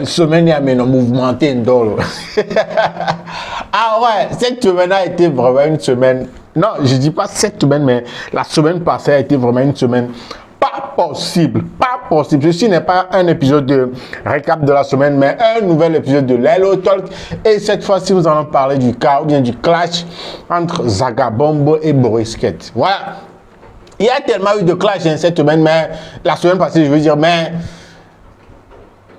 semaine à maintenant mouvementé d'or. Ah ouais, cette semaine a été vraiment une semaine. Non, je dis pas cette semaine, mais la semaine passée a été vraiment une semaine pas possible, pas possible. Ceci n'est pas un épisode de récap de la semaine, mais un nouvel épisode de Lelo Talk. Et cette fois-ci, nous allons parler du cas ou bien du clash entre Zaga Bombo et Boris Kett. Voilà. Il y a tellement eu de clash cette semaine, mais la semaine passée, je veux dire, mais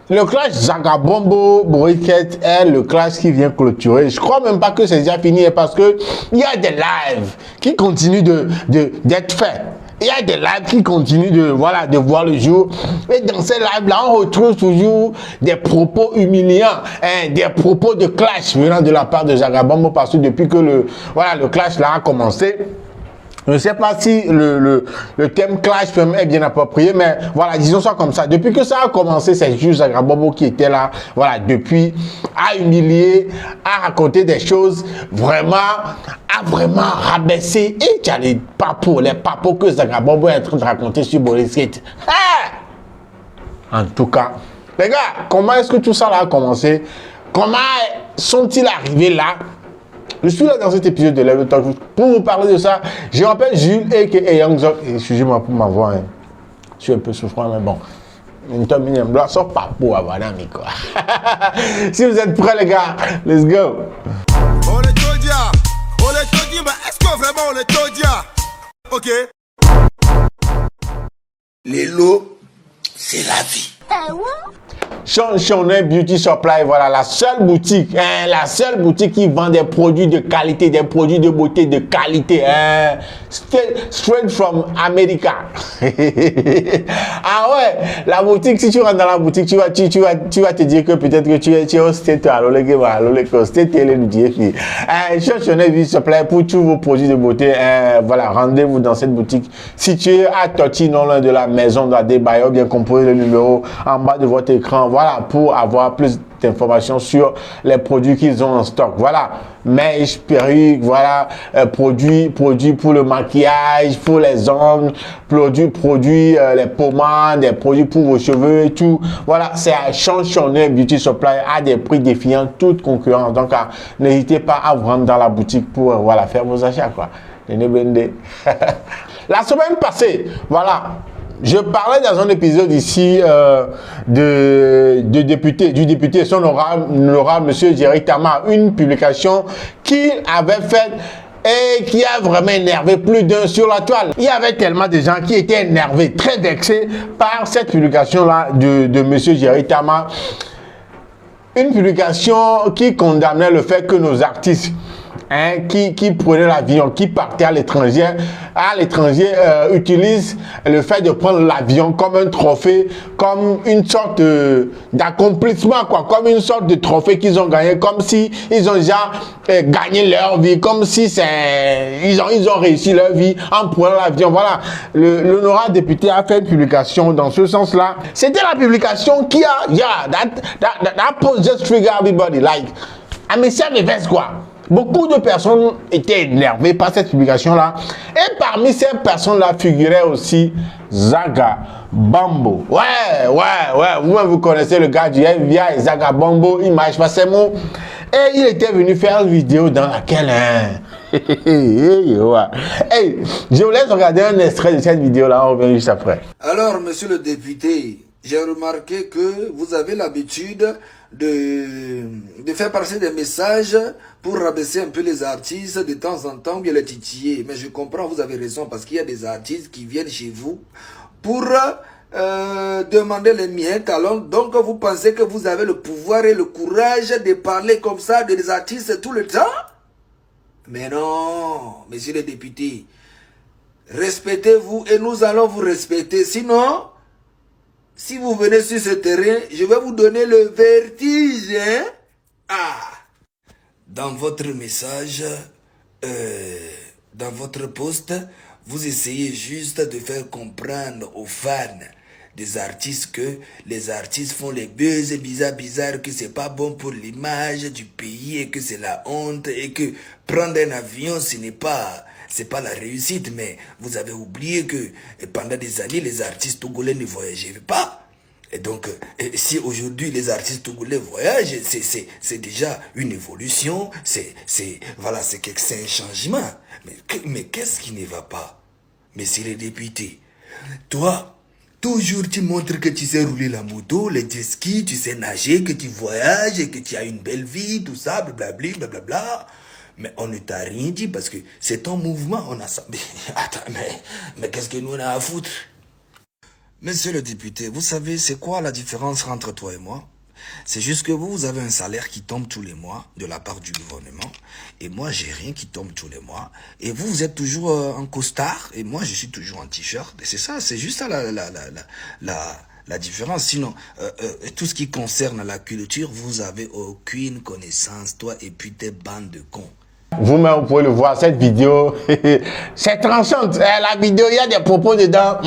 le clash Zaga Bombo Boris Kett est le clash qui vient clôturer. Je crois même pas que c'est déjà fini parce que il y a des lives qui continuent d'être faits. Il y a des lives qui continuent de voir le jour. Et dans ces lives-là, on retrouve toujours des propos humiliants, hein, des propos de clash venant de la part de Zaga Bombo parce que depuis que le clash là a commencé, je ne sais pas si le thème clash est bien approprié, mais voilà, disons ça comme ça. Depuis que ça a commencé, c'est juste Zaga Bombo qui était là, voilà, depuis, à humilier, à raconter des choses, vraiment, à vraiment rabaisser. Et tu as les papos que Zaga Bombo est en train de raconter sur Boris Kett. En tout cas, les gars, comment est-ce que tout ça là a commencé? Comment sont-ils arrivés là? Je suis là dans cet épisode de Lelo Talk pour vous parler de ça. Je m'appelle Jules et Youngzok. Excusez-moi pour ma voix. Hein. Je suis un peu souffrant, mais bon. Si vous êtes prêts, les gars, let's go. On est Todia. Mais est-ce que vraiment on est Todia? Ok. Lelo, c'est la vie. Chanchonnet Beauty Supply, voilà la seule boutique qui vend des produits de qualité, des produits de beauté de qualité, straight from America. Ah ouais, la boutique, si tu rentres dans la boutique, tu vas te dire que peut-être que tu es au state à Chanchonnet Beauty Supply pour tous vos produits de beauté, voilà, rendez-vous dans cette boutique située à Toti, non loin de la maison d'Adebayo, bien composez le numéro en bas de votre écran, voilà, pour avoir plus d'informations sur les produits qu'ils ont en stock. Voilà, mèches, perruques, voilà, produits pour le maquillage, pour les ongles, produits les pommades, des produits pour vos cheveux et tout. Voilà, c'est à Chanchonnet Beauty Supply à des prix défiant toute concurrence. Donc, n'hésitez pas à vous rendre dans la boutique pour voilà, faire vos achats, quoi. La semaine passée, voilà, je parlais dans un épisode ici du député, son honorable monsieur Jerry Tama, une publication qu'il avait faite et qui a vraiment énervé plus d'un sur la toile. Il y avait tellement de gens qui étaient énervés, très vexés par cette publication-là de monsieur Jerry Tama. Une publication qui condamnait le fait que nos artistes qui prenaient l'avion, qui partaient à l'étranger, utilisent le fait de prendre l'avion comme un trophée, comme une sorte d'accomplissement, quoi, comme une sorte de trophée qu'ils ont gagné, comme si ils ont déjà gagné leur vie, comme si ils ont réussi leur vie en prenant l'avion. Voilà, l'honorable député a fait une publication dans ce sens-là. C'était la publication qui a, that post just trigger everybody, like, I mean, ça me veste quoi. Beaucoup de personnes étaient énervées par cette publication-là. Et parmi ces personnes-là figurait aussi Zaga Bombo. Ouais. Vous connaissez le gars du FBI, Zaga Bombo, image pas ses mots. Et il était venu faire une vidéo dans laquelle... Hey, je vous laisse regarder un extrait de cette vidéo-là, on revient juste après. Alors, monsieur le député, j'ai remarqué que vous avez l'habitude de faire passer des messages pour rabaisser un peu les artistes de temps en temps, bien les titiller. Mais je comprends, vous avez raison, parce qu'il y a des artistes qui viennent chez vous pour demander les miettes. Alors, donc vous pensez que vous avez le pouvoir et le courage de parler comme ça des artistes tout le temps? Mais non, monsieur le député, respectez-vous et nous allons vous respecter. Sinon, si vous venez sur ce terrain, je vais vous donner le vertige. Hein? Dans votre message, dans votre post, vous essayez juste de faire comprendre aux fans des artistes que les artistes font les buzz bizarres, que c'est pas bon pour l'image du pays et que c'est la honte et que prendre un avion, c'est pas la réussite. Mais vous avez oublié que pendant des années, les artistes togolais ne voyageaient pas. Et donc, si aujourd'hui les artistes togolais voyagent, c'est déjà une évolution, voilà, c'est un changement. Mais qu'est-ce qui ne va pas? Monsieur le député, toi, toujours tu montres que tu sais rouler la moto, les jet ski, tu sais nager, que tu voyages, et que tu as une belle vie, tout ça, blablabla, blablabla. Mais on ne t'a rien dit parce que c'est ton mouvement, on a ça. Attends, mais qu'est-ce que nous on a à foutre? Monsieur le député, vous savez, c'est quoi la différence entre toi et moi? C'est juste que vous avez un salaire qui tombe tous les mois de la part du gouvernement. Et moi, j'ai rien qui tombe tous les mois. Et vous, vous êtes toujours en costard. Et moi, je suis toujours en t-shirt. Et c'est ça, c'est juste ça la différence. Sinon, tout ce qui concerne la culture, vous avez aucune connaissance, toi et puis tes bandes de cons. Vous-même, vous pouvez le voir, cette vidéo, c'est tranchante. La vidéo, il y a des propos dedans.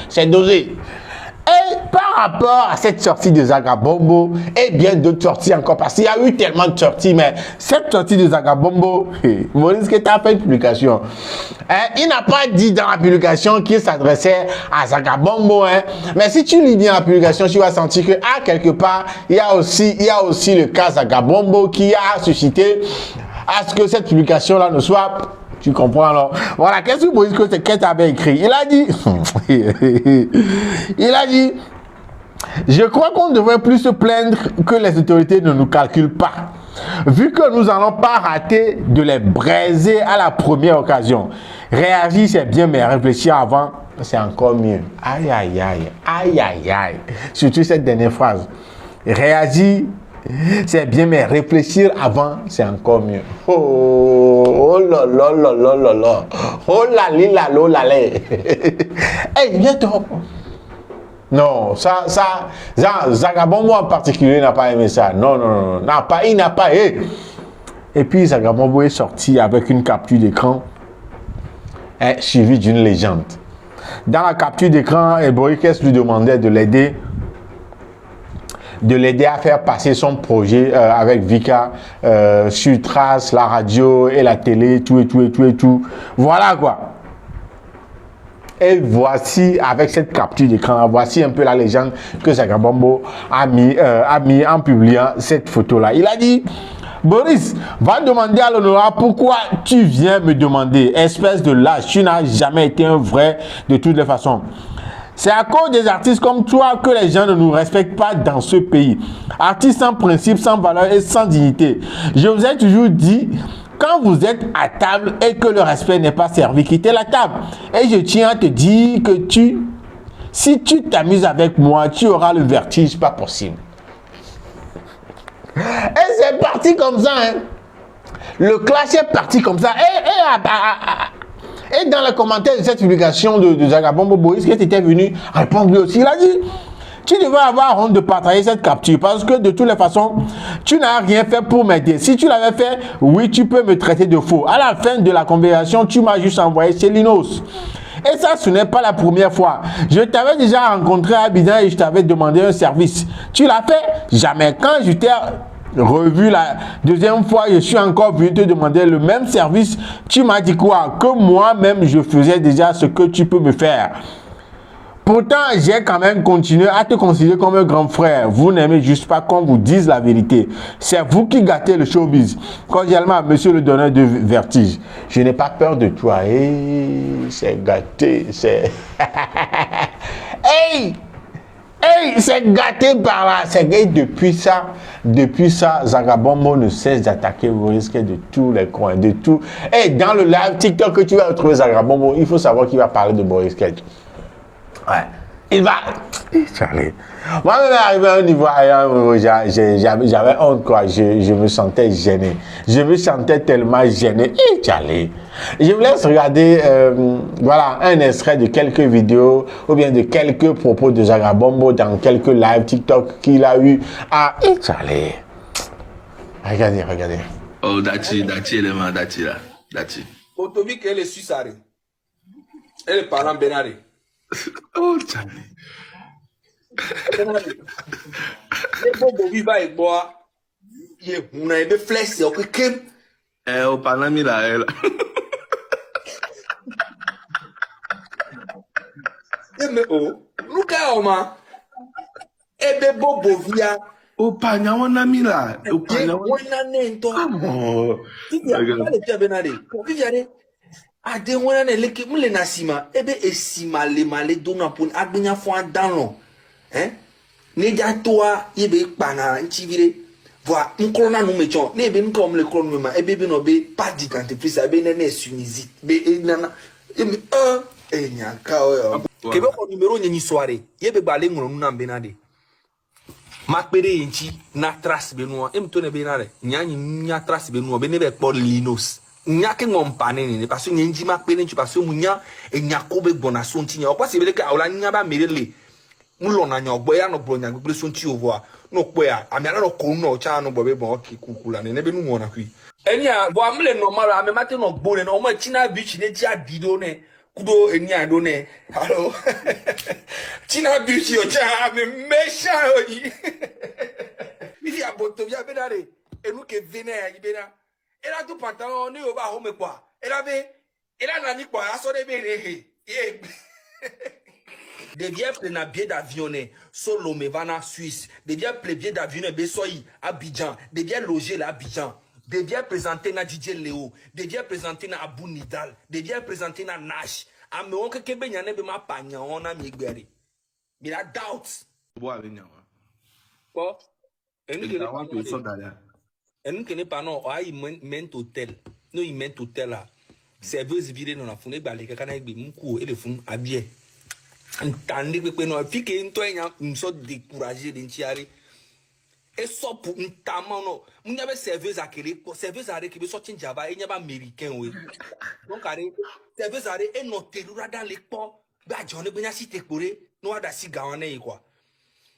C'est dosé. Et par rapport à cette sortie de Zagabombo, et bien d'autres sorties encore, parce qu'il y a eu tellement de sorties, mais cette sortie de Zagabombo, Maurice Keita a fait une publication. Il n'a pas dit dans la publication qu'il s'adressait à Zagabombo, mais si tu lis bien la publication, tu vas sentir que, quelque part, il y a aussi le cas Zagabombo qui a suscité à ce que cette publication-là ne soit... Tu comprends alors? Voilà, qu'est-ce que Moïse Keita avait écrit? Il a dit, je crois qu'on devrait plus se plaindre que les autorités ne nous calculent pas. Vu que nous n'allons pas rater de les braiser à la première occasion. Réagir, c'est bien, mais réfléchir avant, c'est encore mieux. Aïe, aïe, aïe, aïe, aïe, aïe. Surtout cette dernière phrase. Réagir, c'est bien, mais réfléchir avant, c'est encore mieux. Oh là là là là là là. Oh là li la lo la lé. Hey, viens toi. Non, Zagabombo en particulier n'a pas aimé ça. Non, il n'a pas. Et puis Zagabombo est sorti avec une capture d'écran suivie d'une légende. Dans la capture d'écran, Boris lui demandait de l'aider à faire passer son projet avec Vika sur Trace, la radio et la télé, tout. Voilà quoi. Et voici, avec cette capture d'écran, voici un peu la légende que Zagabombo a mis en publiant cette photo-là. Il a dit, Boris, va demander à l'honorable pourquoi tu viens me demander, espèce de lâche, tu n'as jamais été un vrai de toutes les façons. C'est à cause des artistes comme toi que les gens ne nous respectent pas dans ce pays. Artistes sans principe, sans valeur et sans dignité. Je vous ai toujours dit, quand vous êtes à table et que le respect n'est pas servi, quittez la table. Et je tiens à te dire que si tu t'amuses avec moi, tu auras le vertige pas possible. Et c'est parti comme ça. Le clash est parti comme ça. Et dans les commentaires de cette publication de Zagabombo, Boris qui était venu répondre lui aussi, il a dit, tu devrais avoir honte de partager cette capture parce que de toutes les façons, tu n'as rien fait pour m'aider. Si tu l'avais fait, oui, tu peux me traiter de faux. À la fin de la conversation, tu m'as juste envoyé chez Linos. Et ça, ce n'est pas la première fois. Je t'avais déjà rencontré à Abidjan et je t'avais demandé un service. Tu l'as fait? Jamais. Quand je t'ai revu la deuxième fois, je suis encore venu te demander le même service. Tu m'as dit quoi? Que moi-même, je faisais déjà ce que tu peux me faire. Pourtant, j'ai quand même continué à te considérer comme un grand frère. Vous n'aimez juste pas qu'on vous dise la vérité. C'est vous qui gâtez le showbiz. Cordialement, monsieur le donneur de vertige. Je n'ai pas peur de toi. C'est gâté, c'est... c'est gâté par là. C'est gâté depuis ça, Zagabombo ne cesse d'attaquer Boris Keita de tous les coins, de tout. Et dans le live TikTok que tu vas retrouver Zagabombo, il faut savoir qu'il va parler de Boris Keita. Ouais. Il va... Charlie. Moi-même, arrivé à un niveau ailleurs, j'avais honte, quoi. Je me sentais gêné. Je me sentais tellement gêné. Charlie. Je vous laisse regarder voilà, un extrait de quelques vidéos ou bien de quelques propos de Zagabombo dans quelques lives TikTok qu'il a eu à... Charlie. Regardez. Oh, Dachi, élément, Dachi là. Dachi. Otomi qu'elle est suissare. Elle est parlant Benari. Oh, Charlie. Oh, Panami là, elle. Mais oh, look at Oma. Ebe bobo via. O panya wana mila. O Ye panya wana. wana nento. Oh. Vivia, ale pia benade. Vivia de. Ade wana ne leke mule na sima. Ebe esima le male dona pon agbenya fo adan. Ne ja toa yebe pana nchivire. Voilà, un corona nous mettons. Ne ben comme le corona, et bébé no be pas dit entreprise, et ben nene sunisi. Be nana. Et nya kawe. Kebe ko numéro nyi soirée. Yebe balé ngolo nu na benade. Makpere yinchi na trace benua. Em to ne benare. Nya nya trace benua be ne be Paul Linos. Nya ke ngom pané ni parce que nyi makpere nchi parce que munya e nya ko be bona so nti nya. O pas se be ke awla nya ba merele. Mulona nya ogbo ya no bro nya gbere so nti ovo a. No kwea amiana no kono cha no bobe bon kukula ne be nu wona kwi enia bo amle no mara ame mate no gbore no mo china beach ne dia dido ne kudo enia do ne hello china beach yo cha ame mesha oyi mi dia boto bia be dare enu ke vene ya ibena era tu pantalon ni o ba ho me kwa era na ni kwa aso de be rehe devient plein billet d'avion solo me vana Suisse devient plein billet d'avion besoyi Abidjan devient loger là Abidjan devient présenter na DJ Léo devient présenter na Abou Nidal devient présenter na Nash ame on ke be nyane be ma panya on na mi gbere mi la doubt Bo ave nyawa. ko enu ke Nyawa ko so dada. enu ke ne pa no o ai ment hotel no i ment hotel là serveuse viré non na fune gba le kaka na egbe mku e le fun abie ntandi pepe no fike nto enya nso décourager de ntiari e so pour ntama no munya be service akere service are ke be so change aba enya ba américain we donc are service are e no terura dans les po ba jone be nya si tekore no ada si gawane yi kwa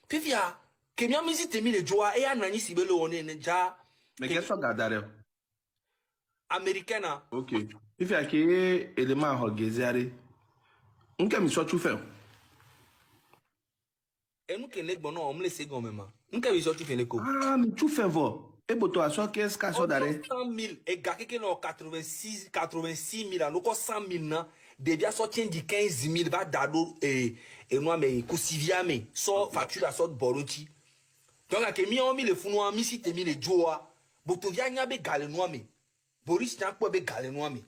fifia ke mi amisi temi le joa e ananyi si be lo one ne ja Mais qu'est-ce que gadare? américaine OK. If ya ke élément hogezare. Nka mi so tu fe. enu ke le gbono o mle se gon mema nka bi so tu fe le ko Ah, mi tu fe vo. E boto aso qu'est-ce ka so dare? 100 000 et gars qui ont 86 000 alors que 100 000 na devia sortir de 15 000 va dado et moi mais kusivia mais so facture à sort boruti donc à que mi on mi le funu mi si te mi le joa botovia nya be gale no mais Boris nya ko be gale no mais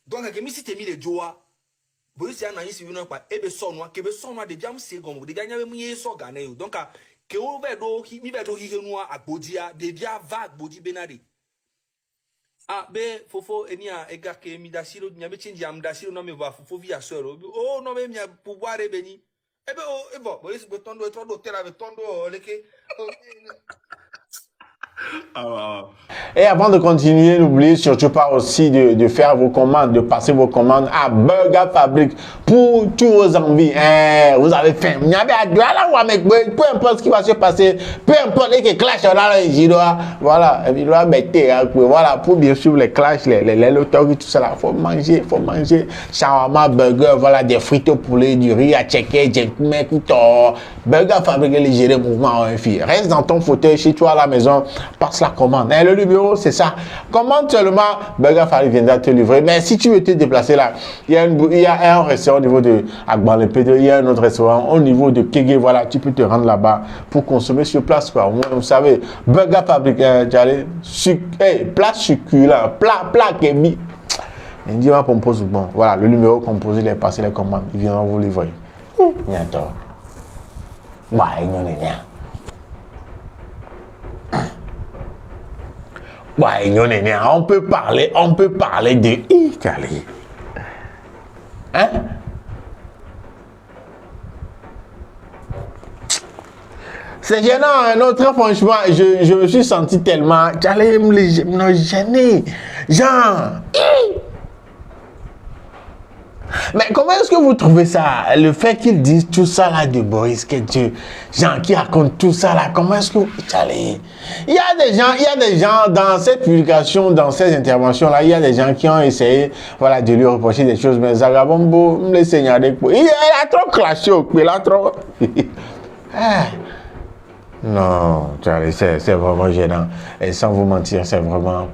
donc à que mi si te mi le joa Boris ya na yi si wino pa ebe so no ke be so no devia m se gon devia nya be mu ye so gane yo donc à que o ve do mi ve do hi no agbodia devia va agbodi benade ah be fofo enia ega ke mi dasiro nya be change am dasiro no me va fofo via soro oh no me mia pouvoir beni ebe o ebo Boris go tondo e tondo tera be tondo leke Et avant de continuer, n'oubliez surtout pas aussi de faire vos commandes, de passer vos commandes à Burger Fabric pour tous vos envies. Vous avez faim. Peu importe ce qui va se passer, peu importe les clashs, voilà, voilà, pour bien suivre les clashs, les loteries, tout ça là, faut manger. Shawarma, burger, voilà, des frites au poulet, du riz à checker, Burger Fabric et les gérer mouvement en fille. Reste dans ton fauteuil chez toi à la maison. Passe la commande. Et le numéro, c'est ça. Commande seulement, Burger Fabric viendra te livrer. Mais si tu veux te déplacer là, il y a un restaurant au niveau de Agban-le-Pédé, il y a un autre restaurant au niveau de Kégué. Voilà, tu peux te rendre là-bas pour consommer sur place. Quoi. Vous savez, Burger Fabric, plat succulent, plat kémi. Il dit, on pose bon. Voilà, le numéro composé, les passer les commandes. Ils viendront vous livrer. Bientôt. Bah, il n'y en a rien. Ouais, on peut parler de Italie. Hein? C'est gênant, hein? Non, très franchement, je me suis senti tellement. J'allais me gêner. Genre. Mais comment est-ce que vous trouvez ça? Le fait qu'ils disent tout ça là de Boris, que Dieu, gens qui racontent tout ça là, comment est-ce que vous allez? Il y a des gens dans cette publication, dans ces interventions là, il y a des gens qui ont essayé, voilà, de lui reprocher des choses, mais Zagabombo me laisse signaler. Il a trop clashé au pied, il a trop. Non, c'est vraiment gênant. Et sans vous mentir, c'est vraiment.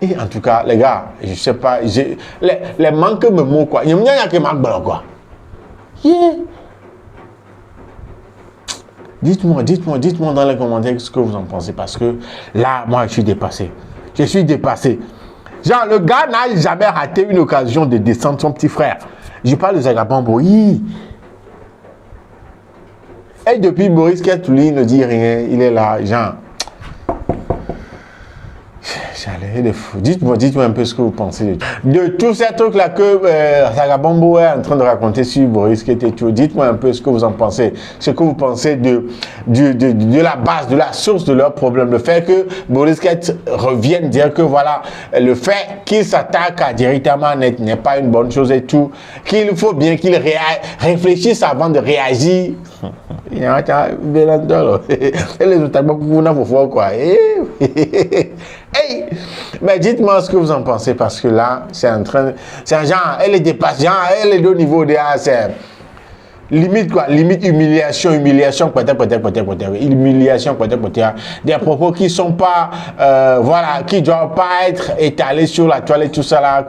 Et en tout cas, les gars, je sais pas, les manques me moquent quoi. Il y a que manque quoi. Dites-moi dans les commentaires ce que vous en pensez. Parce que là, moi, je suis dépassé. Je suis dépassé. Genre, le gars n'a jamais raté une occasion de descendre son petit frère. Je parle de Zagabambo. Oui. Et depuis, Boris Ketouli ne dit rien. Il est là, genre. Dites-moi un peu ce que vous pensez de tous ces trucs-là que Zagabambo est en train de raconter sur Boris Ketouli. Dites-moi un peu ce que vous en pensez. Ce que vous pensez de la base, de la source de leur problème. Le fait que Boris Ketouli revienne dire que voilà, le fait qu'il s'attaque à directement net n'est pas une bonne chose et tout. Qu'il faut bien qu'il réfléchisse avant de réagir. Il y a un bélandolo. Et les autres, vous n'avez pas quoi. Hey! Mais dites-moi ce que vous en pensez parce que là, c'est un genre, elle est dépassée, elle est au niveau de c'est limite quoi, limite humiliation, humiliation, des propos qui sont pas, voilà, qui doivent pas être étalés sur la toile et tout ça là,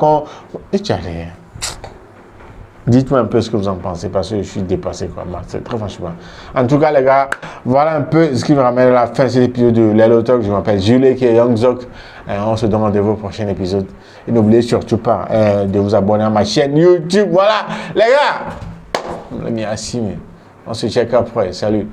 Dites-moi un peu ce que vous en pensez parce que je suis dépassé quoi, c'est très franchement. En tout cas les gars, voilà un peu ce qui me ramène à la fin de cet épisode de Lelo Talk. Je m'appelle Jules qui est Young Zok. On se donne rendez-vous au prochain épisode. Et n'oubliez surtout pas de vous abonner à ma chaîne YouTube. Voilà les gars. On l'a mis assis mais on se check après. Salut.